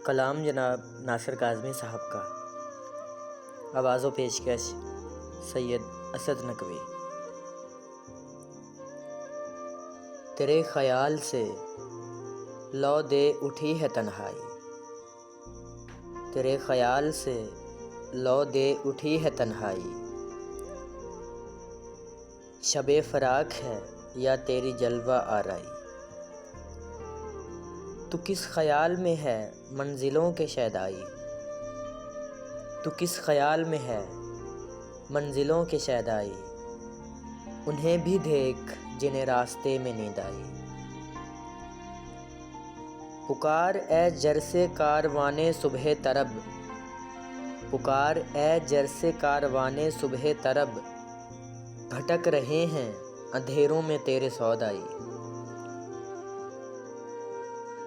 کلام جناب ناصر کاظمی صاحب کا، آواز و پیشکش سید اسد نقوی۔ تیرے خیال سے لو دے اٹھی ہے تنہائی، تیرے خیال سے لو دے اٹھی ہے تنہائی، شب فراق ہے یا تیری جلوہ آرائی، تو کس خیال میں ہے منزلوں کے شیدائی، تو کس خیال میں ہے منزلوں کے شیدائی، انہیں بھی دیکھ جنہیں راستے میں نیند آئی، پکار اے جرسِ کاروانے صبح طرب، پکار اے جرسِ کاروانے صبح طرب، بھٹک رہے ہیں اندھیروں میں تیرے سودائی،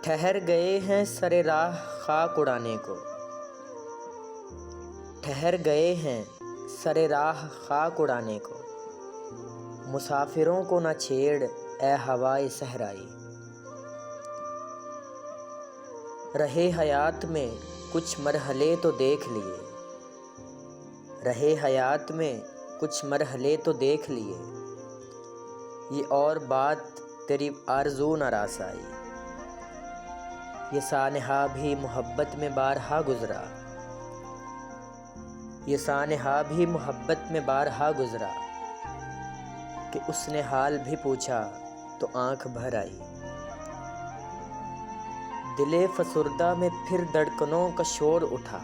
ٹھہر گئے ہیں سر راہ خاک اڑانے کو، ٹھہر گئے ہیں سر راہ خاک اڑانے کو، مسافروں کو نہ چھیڑ اے ہوائے صحرائی، رہے حیات میں کچھ مرحلے تو دیکھ لیے، رہے حیات میں کچھ مرحلے تو دیکھ لیے، یہ اور بات تیری آرزو نہ راس آئی، یہ سانحہ بھی محبت میں بارہا گزرا، یہ سانحہ بھی محبت میں بارہا گزرا، کہ اس نے حال بھی پوچھا تو آنکھ بھر آئی، دل فسردہ میں پھر دھڑکنوں کا شور اٹھا،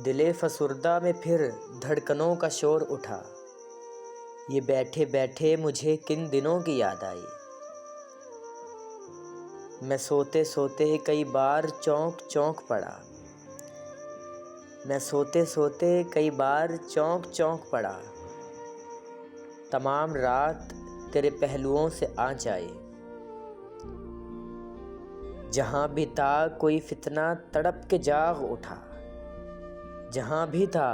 دل فسردہ میں پھر دھڑکنوں کا شور اٹھا، یہ بیٹھے بیٹھے مجھے کن دنوں کی یاد آئی، میں سوتے سوتے کئی بار چونک چونک پڑا، میں سوتے سوتے کئی بار چونک چونک پڑا، تمام رات تیرے پہلوؤں سے آنچ آئی، جہاں بھی تھا کوئی فتنہ تڑپ کے جاگ اٹھا، جہاں بھی تھا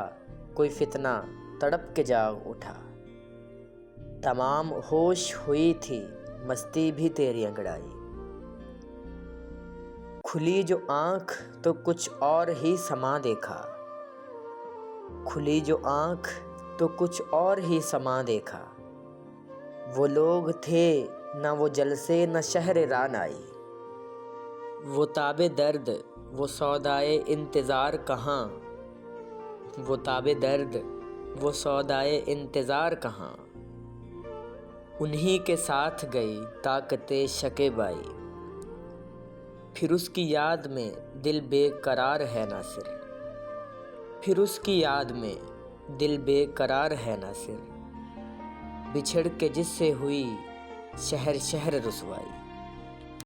کوئی فتنہ تڑپ کے جاگ اٹھا، تمام ہوش ہوئی تھی مستی بھی تیری انگڑائی، کھلی جو آنکھ تو کچھ اور ہی سما دیکھا، کھلی جو آنکھ تو کچھ اور ہی سما دیکھا، وہ لوگ تھے نہ وہ جلسے نہ شہر رعنائی، وہ تاب درد وہ سودائے انتظار کہاں، وہ تاب درد وہ سودائے انتظار کہاں، انہی کے ساتھ گئی طاقت شکیبائی، پھر اس کی یاد میں دل بے قرار ہے ناصر، پھر اس کی یاد میں دل بے قرار ہے ناصر، بچھڑ کے جس سے ہوئی شہر شہر رسوائی۔